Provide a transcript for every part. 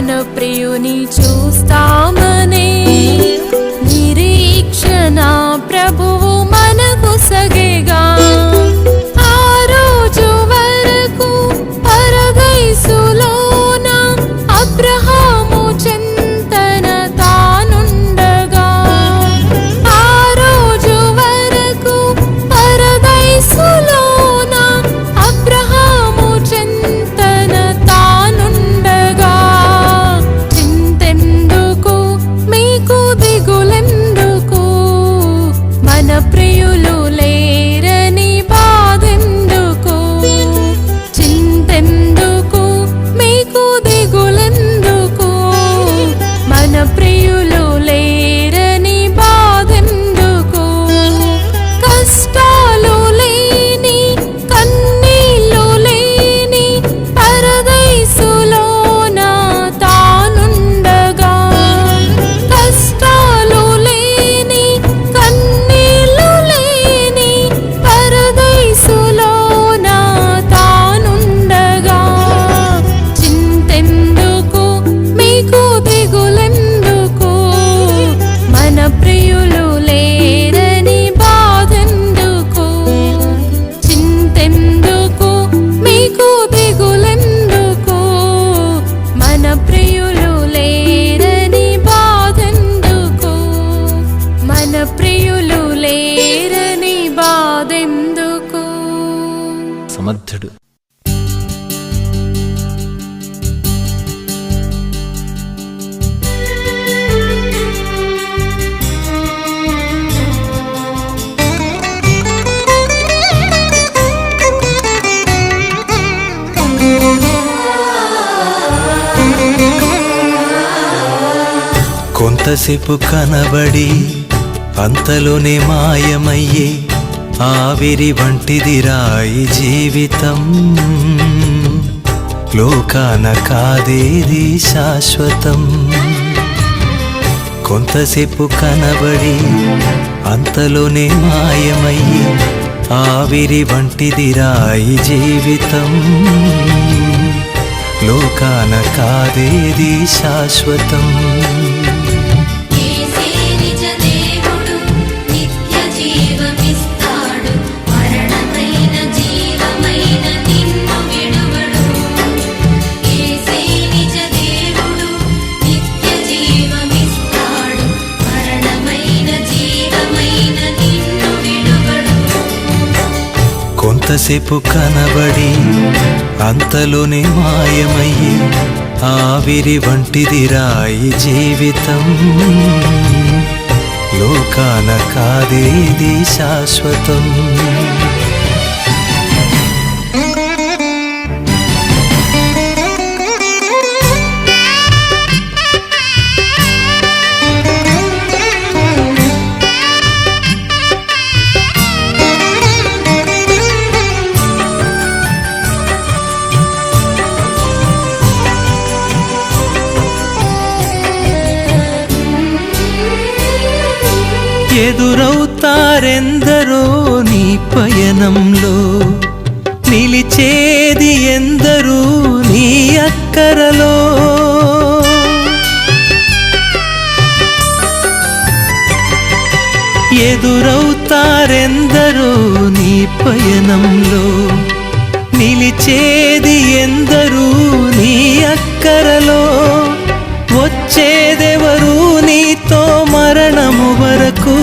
మన ప్రియుని చూస్తామనే నిరీక్షణ ప్రభువు మనకు సగేగా. ఆ రోజు వరకు పరదైసులోన అబ్రహాము చింతన తానుండగా. ఆ రోజు వరకు పరదైసులోన అబ్రహాము చింతన తానుండగా. చింతెందుకు మీకు దిగులెందుకు, మన ప్రియులు లేరని బాధెందుకు. చింతెందుకు మీకు దిగులెందుకు, మన ప్రియులు లేరని బాధెందుకు. కష్టాలు లేని కన్నీళ్ళు లేని పరదైసులోన తానుండగా. కష్టాలు లేని కన్నీళ్ళు లేని పరదైసులోన తానుండగా. చింతెందుకు మీకు దిగులెందుకు, మన ప్రియులు లేరని బాధెందుకు. చింతెందుకు మీకు దిగులెందుకు, మన ప్రియులు లేరని బాధెందుకు. మన ప్రియులు లేరని బాధెందుకు. సమర్థుడు. కొంతసేపు కనబడి అంతలోనే మాయమయ్యే ఆవిరి వంటిది రాయి జీవితం. లోకాన కాదేది శాశ్వతం. కొంతసేపు కనబడి అంతలోనే మాయమయ్యే ఆవిరి వంటిది రాయి జీవితం. లోకాన కాదేది శాశ్వతం. కొంతసేపు కనబడి అంతలోనే మాయమయ్యి ఆవిరి వంటిది రాయి జీవితం. లోకాన కాదేది శాశ్వతం. ఎదురవుతారెందరో నీ పయనంలో, నిలిచేది ఎందరూ నీ అక్కరలో. ఎదురవుతారెందరో నీ పయనంలో, నిలిచేది ఎందరూ నీ అక్కరలో. వచ్చేదెవరు నీతో మరణము వరకు,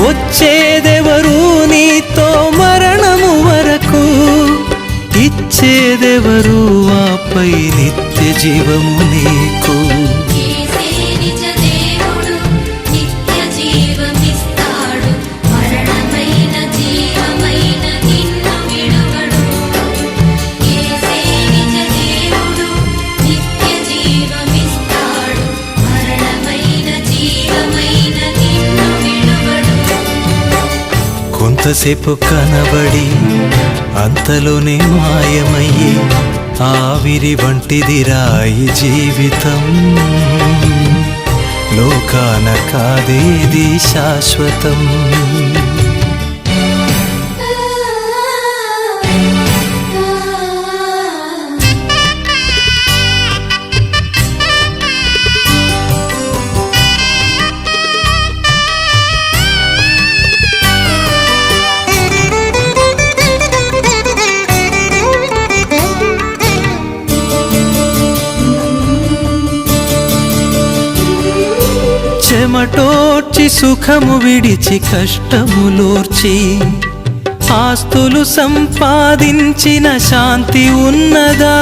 వచ్చేదెవరు నీతో మరణము వరకు. ఇచ్చేదెవరు ఆపై నిత్య జీవము నీకు. కొంతసేపు కనబడి అంతలోనే మాయమయ్యే ఆవిరి వంటిది రాయి జీవితం. లోకాన కాదేది శాశ్వతం. చెమటోర్చి సుఖము విడిచి కష్టములోర్చి ఆస్తులు సంపాదించిన శాంతి ఉన్నదా?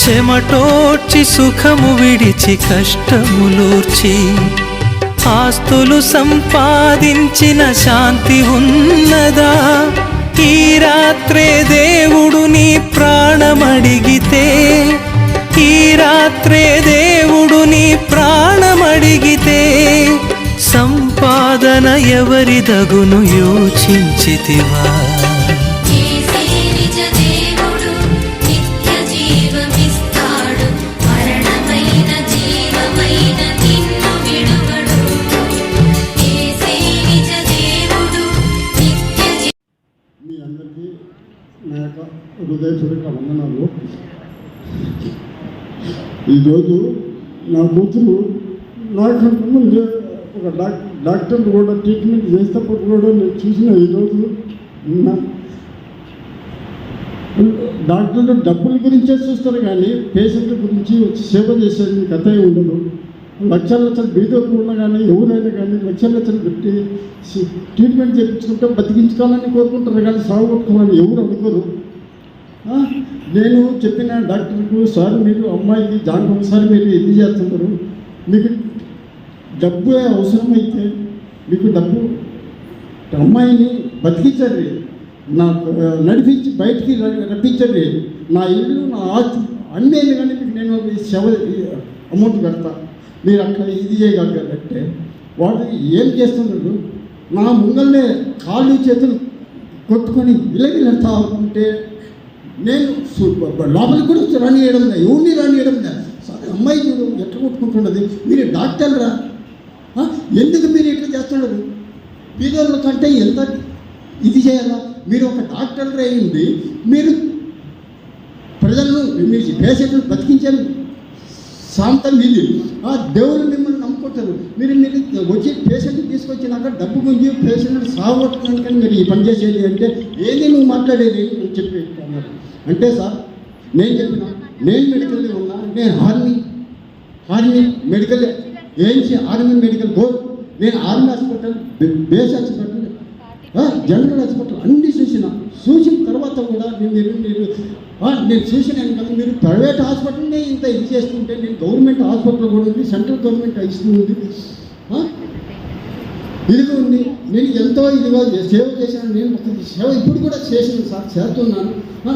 చెమటోర్చి సుఖము విడిచి కష్టములోర్చి ఆస్తులు సంపాదించిన శాంతి ఉన్నదా? ఈ రాత్రే దేవుడు నీ ప్రాణమడిగితే, ఈ రాత్రే దేవుడు నీ ప్రాణమడిగితే సంపాదన ఎవరిదగును యోచించితివా? నా యొక్క హృదయపూర్వక వందనాలు. ఈరోజు నా కూతురు నాకంటే ముందు ఒక డాక్టర్ కూడా ట్రీట్మెంట్ చేసేటప్పుడు కూడా నేను చూసిన ఈరోజు డాక్టర్లు డబ్బుల గురించే చూస్తారు కానీ పేషెంట్ల గురించి సేవ చేసేది కథ ఉండదు. లక్షల లక్షలు బీదోళ్ళు ఉన్నా కానీ ఎవరైనా కానీ లక్షల లక్షలు పెట్టి ట్రీట్మెంట్ చేయించుకుంటే బతికించుకోవాలని కోరుకుంటారు కానీ సాగుకోవాలని ఎవరు అనుకోరు. నేను చెప్పిన డాక్టర్కు, సార్ మీరు అమ్మాయికి దానికి ఒకసారి మీరు ఇది చేస్తున్నారు, మీకు డబ్బు అవసరమైతే మీకు డబ్బు అమ్మాయిని బతికించండి, నాకు నడిపించి బయటికి రప్పించండి, నా ఇల్లు నా ఆస్తి అన్నీ కానీ మీకు నేను సేవ అమౌంట్ కడతా, మీరు అక్కడ ఇది చేయగలరంటే వాడు ఏం చేస్తున్నాడు? నా ముంగల్నే కాళ్ళు చేతులు కొట్టుకొని ఇళ్ళగిలంతా ఉంటే నేను లోపలికి కూడా రానియడం లేదు, ఎవరిని రానియడం లేదు. సరే అమ్మాయి చూడు ఎట్లా కొట్టుకుంటున్నది, మీరు డాక్టర్రా, ఎందుకు మీరు ఇట్లా చేస్తున్నారు? బీదోళ్ళ కంటే ఎంత ఇది చేయాలా? మీరు ఒక డాక్టర్ అయింది, మీరు ప్రజలను మీ పేషెంట్ను బతికించారు శాంతం ఇది. దేవుడు మిమ్మల్ని నమ్ముకుంటారు. మీరు వచ్చి పేషెంట్ తీసుకొచ్చినాక డబ్బు గుంజి పేషెంట్ సాగొట్టుకున్నాను కానీ మీరు ఈ పని చేసేది అంటే ఏది నువ్వు మాట్లాడేది అని చెప్పి అన్నారు. అంటే సార్ నేను చెప్పిన, నేను మెడికల్లో ఉన్నా, నేను army medical ANC army medical gold, నేను army hospital, base hospital, general hospital అన్నీ చూసిన తర్వాత కూడా నేను చూసినాను కదా. మీరు ప్రైవేట్ హాస్పిటల్నే ఇంత ఇది చేస్తుంటే నేను గవర్నమెంట్ హాస్పిటల్ కూడా ఉంది, సెంట్రల్ గవర్నమెంట్ ఇస్తుంది, ఇదిగా ఉంది. నేను ఎంతో ఇదిగా సేవ చేశాను. నేను ఒక సేవ ఇప్పుడు కూడా చేసాను సార్, చేస్తున్నాను.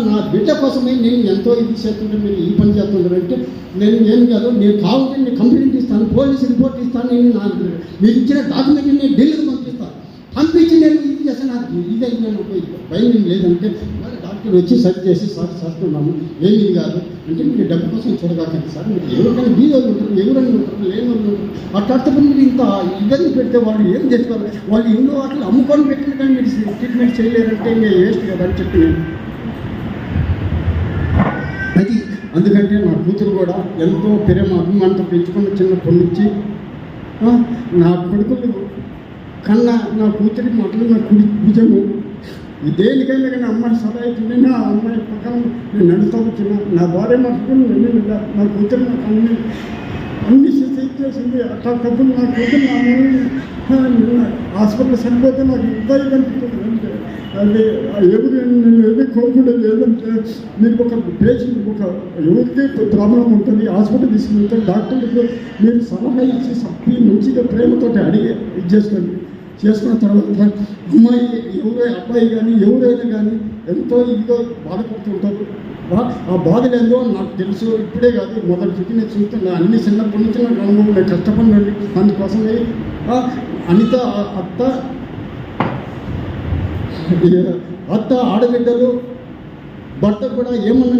నా బిడ్డ కోసమే నేను ఎంతో ఇది చేస్తుంటే మీరు ఈ పని చేస్తుంటారంటే నేను ఏం కాదు, నేను కావాలంటే నేను కంప్లైంట్ ఇస్తాను, పోలీస్ రిపోర్ట్ ఇస్తాను, నేను మీరు ఇచ్చిన డాక్యుమెంట్ని నేను ఢిల్లీకి పంపించి నేను ఇది చేస్తాను. నాకు ఇది అయిపోయినా భయం లేదంటే డాక్టర్ వచ్చి సరి చేసి సార్ చేస్తున్నాము, ఏమి కాదు అంటే మీరు డబ్బు కోసం చూడగాకండి సార్, మీరు ఎవరికైనా బీదోళ్ళు ఉంటారు, ఎవరైనా ఉంటారు, లేని వాళ్ళు ఉంటారు, అట్లా మీరు ఇంత ఇబ్బంది పెడితే వాళ్ళు ఏం చేసుకోవాలి? వాళ్ళు ఎన్నో వాటిని అమ్ముకొని పెట్టిన కానీ మీరు ట్రీట్మెంట్ చేయలేరంటే ఇంకా వేస్ట్ కదా అని చెప్పి అది. అందుకంటే నా కూతురు కూడా ఎంతో ప్రేమ అభిమానంతో పెంచుకున్న చిన్నప్పటి నుంచి నా కొడుకులు కన్నా నా కూతురి మాటలు నా కుడి భుజము దేనికైనా కానీ అమ్మాయి సలహా అవుతుంది. నా అమ్మాయి పక్కన నేను నడుస్తూ వచ్చిన నా భార్య మట్టుకుని నేను నా కూతురు నాకు అన్ని చేసింది. అట్లా తప్పుడు నా కూతురు నా హాస్పిటల్ సరిపోతే నాకు ఇంకా కనిపిస్తుంది. అంటే అదే ఎవరు నేను ఏదో కోరుకునేది ఏదంటే మీరు ఒక పేషెంట్ ఒక ఎవరికి ప్రాబ్లం ఉంటుంది హాస్పిటల్ తీసుకుంటే డాక్టర్లకు మీరు సలహా ఇచ్చి సప్పి మంచిగా ప్రేమతో అడిగి ఇది చేసుకున్న తర్వాత అమ్మాయి అబ్బాయి కానీ ఎవరైనా కానీ ఎంతో ఇదిగా బాధపడుతుంటారు. ఆ బాధలేదో నాకు తెలుసు. ఇప్పుడే కాదు, మొదటి చుట్టూ నేను చూస్తున్నా. అన్ని చిన్నప్పటి నుంచి నాకు అనుభవం, నేను కష్టపడినండి. అందుకోసమే అత్త ఆడబిడ్డలు భర్త కూడా ఏమన్నా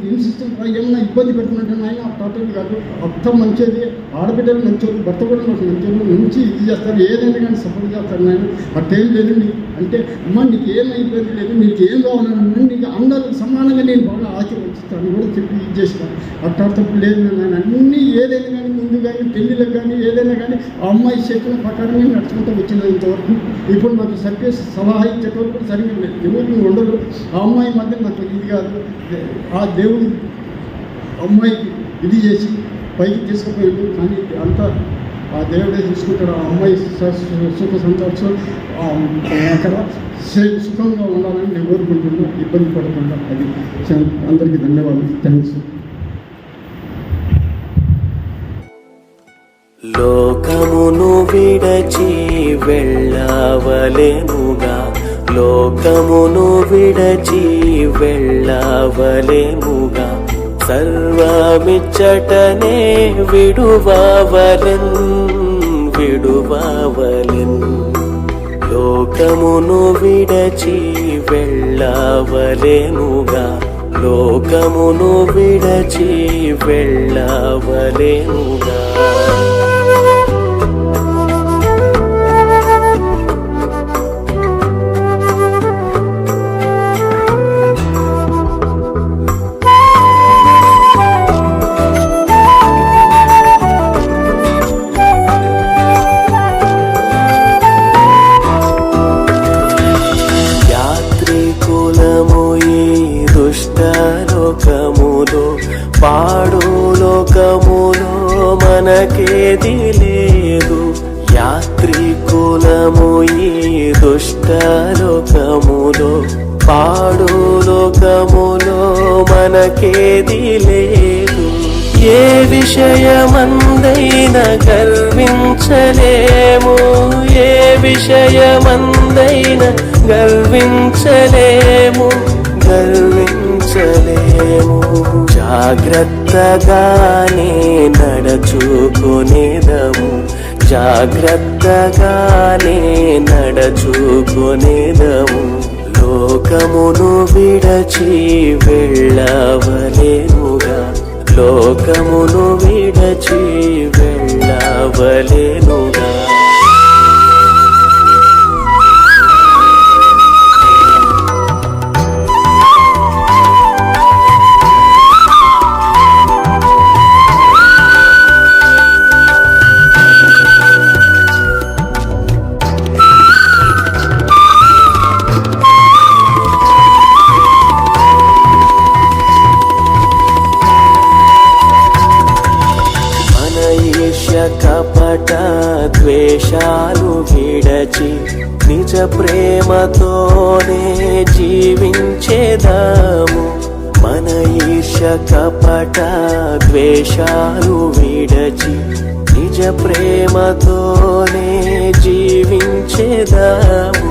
హింసిస్తుంటారా, ఏమన్నా ఇబ్బంది పెడుతున్నట్టు ఆయన టాటల్ కాదు. అత్త మంచిది, ఆడబిడ్డలు మంచోళ్ళు, భర్త కూడా నాకు మంచోళ్ళు, మంచి ఇది చేస్తారు, ఏదైనా కానీ సపోర్ట్ చేస్తారు. నాయన అట్టేం లేదండి అంటే అమ్మ నీకు ఏం ఇబ్బంది లేదు, నీకు ఏం కావాలన్నా నీకు అందరూ సమానంగా నేను బాగా ఆశీర్వదిస్తాను కూడా చెప్పి ఇది చేస్తాను. అట్టా తప్పు లేదు నాయన. అన్నీ ఏదైనా కానీ ముందు కానీ పెళ్ళిళ్ళకి కానీ ఏదైనా కానీ ఆ అమ్మాయి చెప్పిన ప్రకారమే నడుచుకుంటూ వచ్చిన ఇంతవరకు. ఇప్పుడు నాకు సరిగ్గా సలహా ఇచ్చేటప్పుడు కూడా సరిగ్గా ఎవరికి ఉండదు. ఆ అమ్మాయి మధ్య నాకు ఇది కాదు. ఆ దేవుడు అమ్మాయికి ఇది చేసి పైకి తీసుకుపోయాడు. కానీ అంతా ఆ దేవుడే చూసుకుంటాడు. ఆ అమ్మాయి సుఖ సంతోషం అక్కడ సుఖంగా ఉండాలని నేను కోరుకుంటున్నా, ఇబ్బంది పడకుండా. అది అందరికీ ధన్యవాదాలు. థ్యాంక్స్. లోకమును విడచి వెళ్ళవలెనుగా, లోకమును విడచి వెళ్ళవలెనుగా, సర్వమిచ్చటనే విడువవలెన్ విడువవలెన్. లోకమును విడచి వెళ్ళవలెనుగా, లోకమును విడచి వెళ్ళవలెనుగా. పాడు లోకములో మనకేది లేదు, యాత్రికులము ఈ దుష్ట లోకములో. పాడు లోకములో మనకేది లేదు, ఏ విషయమందైన గర్వించలేము, ఏ విషయమందైన గర్వించలేము గర్వించలేము. జాగ్రత్తగానే నడచుకొనేదము, జాగ్రత్తగానే నడచుకొనేదము. లోకమును విడచి వెళ్ళవలెనుగా, లోకమును విడచి వెళ్ళవలెనుగా. కపట ద్వేషాలు విడచి నిజ ప్రేమతోనే జీవించేదాము. మన ఈర్ష్య కపట ద్వేషాలు విడచి నిజ ప్రేమతోనే జీవించేదాము.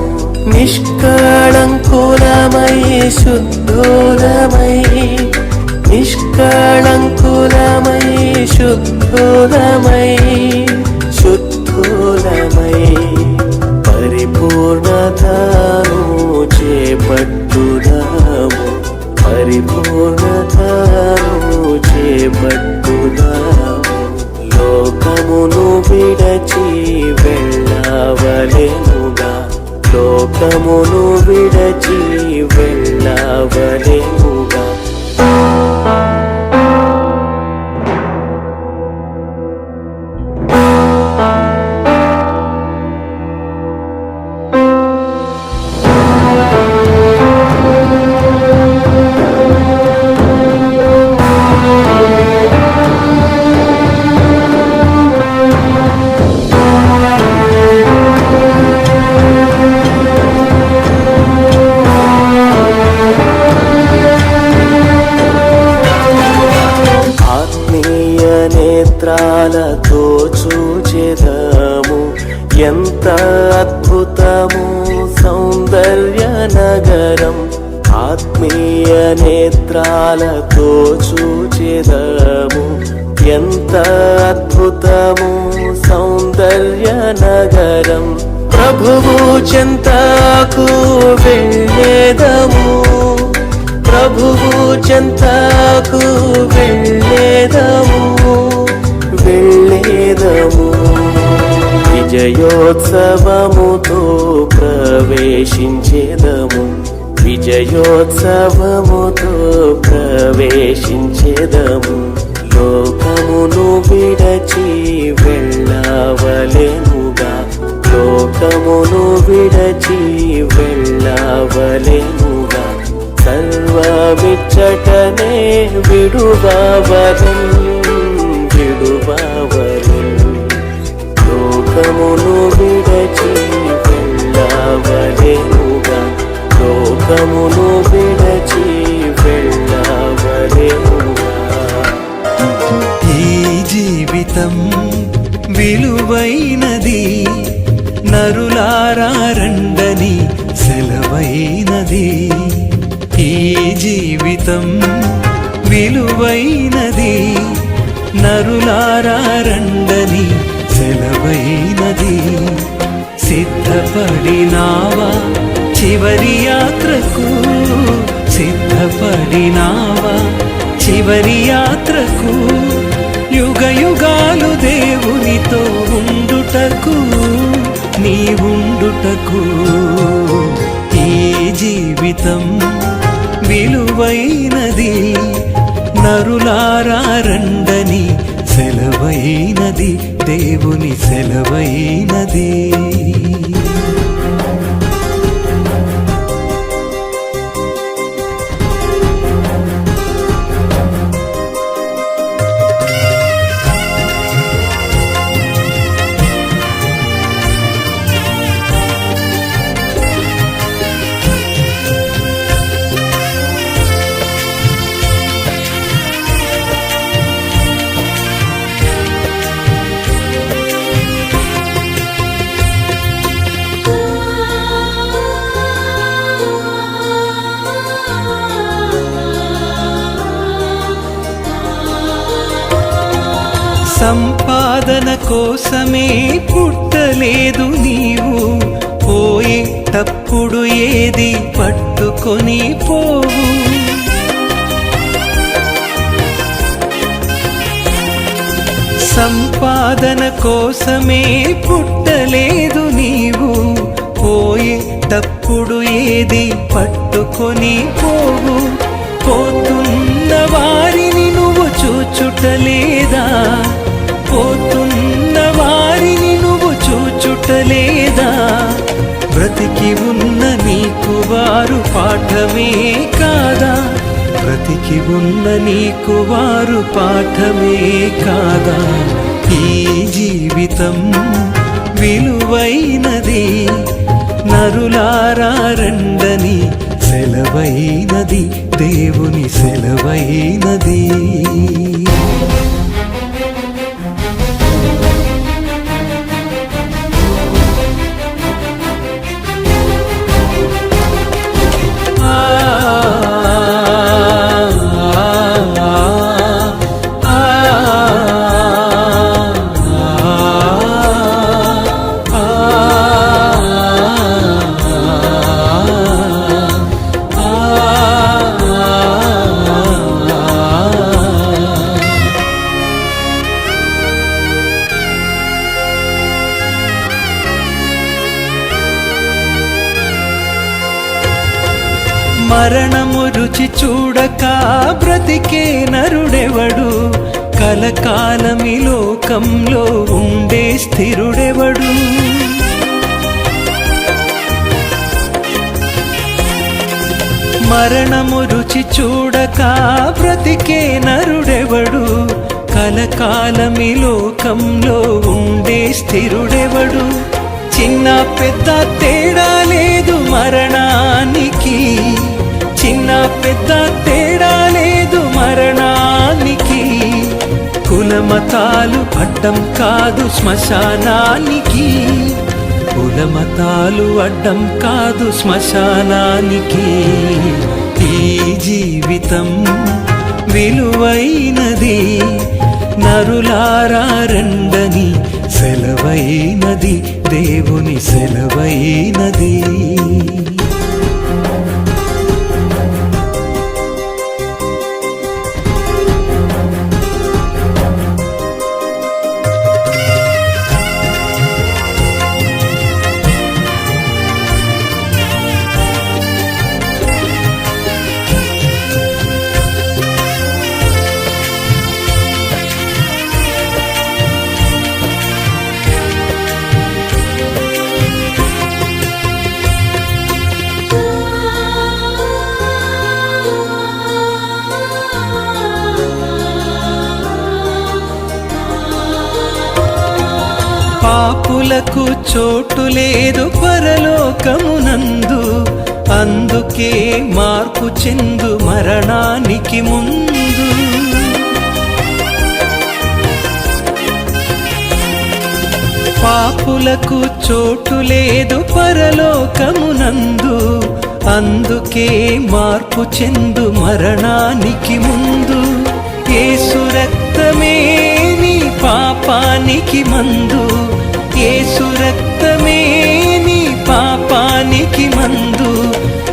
నిష్కళంకులమై శుద్ధులమై, నిష్కళంకులమై శుద్ధులమై, శుద్ధులమై పరిపూర్ణతను చేపట్టుదాము, పరిపూర్ణతను చేపట్టుదాము. లోకమును విడచి వెళ్ళవలెనుగా, లోకమును విడచి వెళ్ళవలెనుగా. నేత్రాలతో చూచెదము, ఎంత అద్భుతము సౌందర్య నగరం. ఆత్మీయ నేత్రాలతో చూచెదము, ఎంత అద్భుతము సౌందర్య నగరం. ప్రభువు చెంతకు వెళ్ళేదము, ప్రభువు చెంతకు వెళ్ళేదము, వెళ్ళేదము. విజయోత్సవముతో ప్రవేశించేదము, విజయోత్సవముతో ప్రవేశించేదము. లోకమును విడచి వెళ్ళవలెనుగా, లోకమును విడచి వెళ్ళవలెనుగా. సర్వమిచ్చటనే విడువవలెన్ లోకమును విడచి వెళ్ళవలెనుగా లోకమును విడచి వెళ్ళవలెనుగా ఈ జీవితం విలువైనది, నరులారా రండని సెలవైనది. ఈ జీవితం విలువైనది, నరులారా రండని సెలవైనది. సిద్ధపడినావా చివరి యాత్రకు, సిద్ధపడినావా చివరి యాత్రకు, యుగ యుగాలు దేవునితో ఉండుటకు, నీ ఉండుటకు. ఈ జీవితం విలువైనది, నరులారా రండని సెలవైనది, దేవుని సెలవైనది. సంపాదన కోసమే పుట్టలేదు నీవు, పోయేటప్పుడు ఏది పట్టుకొని పోవు. సంపాదన కోసమే పుట్టలేదు నీవు, పోయేటప్పుడు ఏది పట్టుకొని పోవు. పోతున్న వారిని నువ్వు చూచుటలేదా, పోతున్న వారిని నువ్వు చూచుటలేదా. బ్రతికి ఉన్న నీకు వారు పాఠమే కాదా, బ్రతికి ఉన్న నీకు వారు పాఠమే కాదా. ఈ జీవితం విలువైనది, నరులారా రండని సెలవైనది, దేవుని సెలవైనది. మరణము రుచి చూడక బ్రతికే నరుడెవడు, కలకాలమి లోకంలో ఉండే స్థిరుడెవడు. మరణము రుచి చూడక బ్రతికే నరుడెవడు, కలకాలమి లోకంలో ఉండే స్థిరుడెవడు. చిన్న పెద్ద తేడా లేదు మరణానికి, చిన్న పెద్ద తేడా లేదు మరణానికి. కులమతాలు అడ్డం కాదు శ్మశానానికి, కులమతాలు అడ్డం కాదు శ్మశానానికి. ఈ జీవితం విలువైనది, నరులారా రండని సెలవైనది, దేవుని సెలవైనది. పాపులకు చోటు లేదు పరలోకమునందు, అందుకే మార్పు చెందు మరణానికి ముందు. పాపులకు చోటు లేదు పరలోకమునందు, అందుకే మార్పు చెందు మరణానికి ముందు. యేసు రక్తమే నీ పాపానికి మందు, యేసు రక్తమే నీ పాపానికి మందు.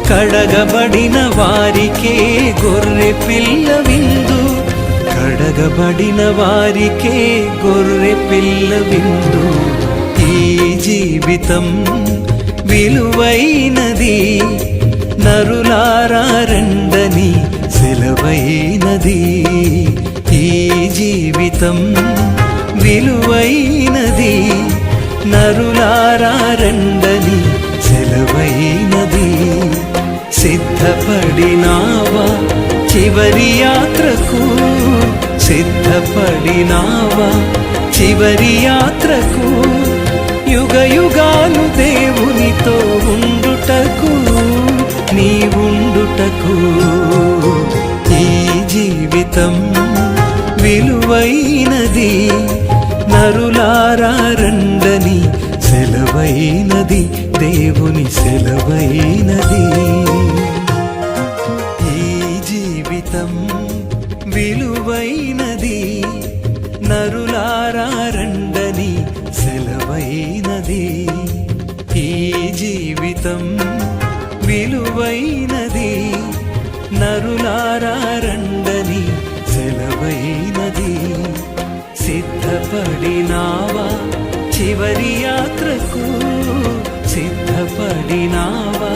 కడగబడిన వారికే గొర్రె పిల్ల విందు, కడగబడిన వారికే గొర్రె పిల్ల విందు. ఈ జీవితం విలువైనది, నరులారా రండని సెలవైనది. ఈ జీవితం విలువైనది, నరులారా రండని సెలవైనది. సిద్ధపడినావా చివరి యాత్రకు, సిద్ధపడినావా చివరి యాత్రకు. యుగ యుగాలు దేవునితో ఉండుటకు, నీవుండుటకు. ఈ జీవితం విలువైనది, నరులారా రండని సెలవైనది, దేవుని సెలవైనది. ఈ జీవితం విలువైనది, నరులారా రండని సెలవైనది. ఈ జీవితం విలువైనది, నరులారా రండని సెలవైనది. సిద్ధపడినావా చివరి యాత్రకు, సిద్ధపడినావా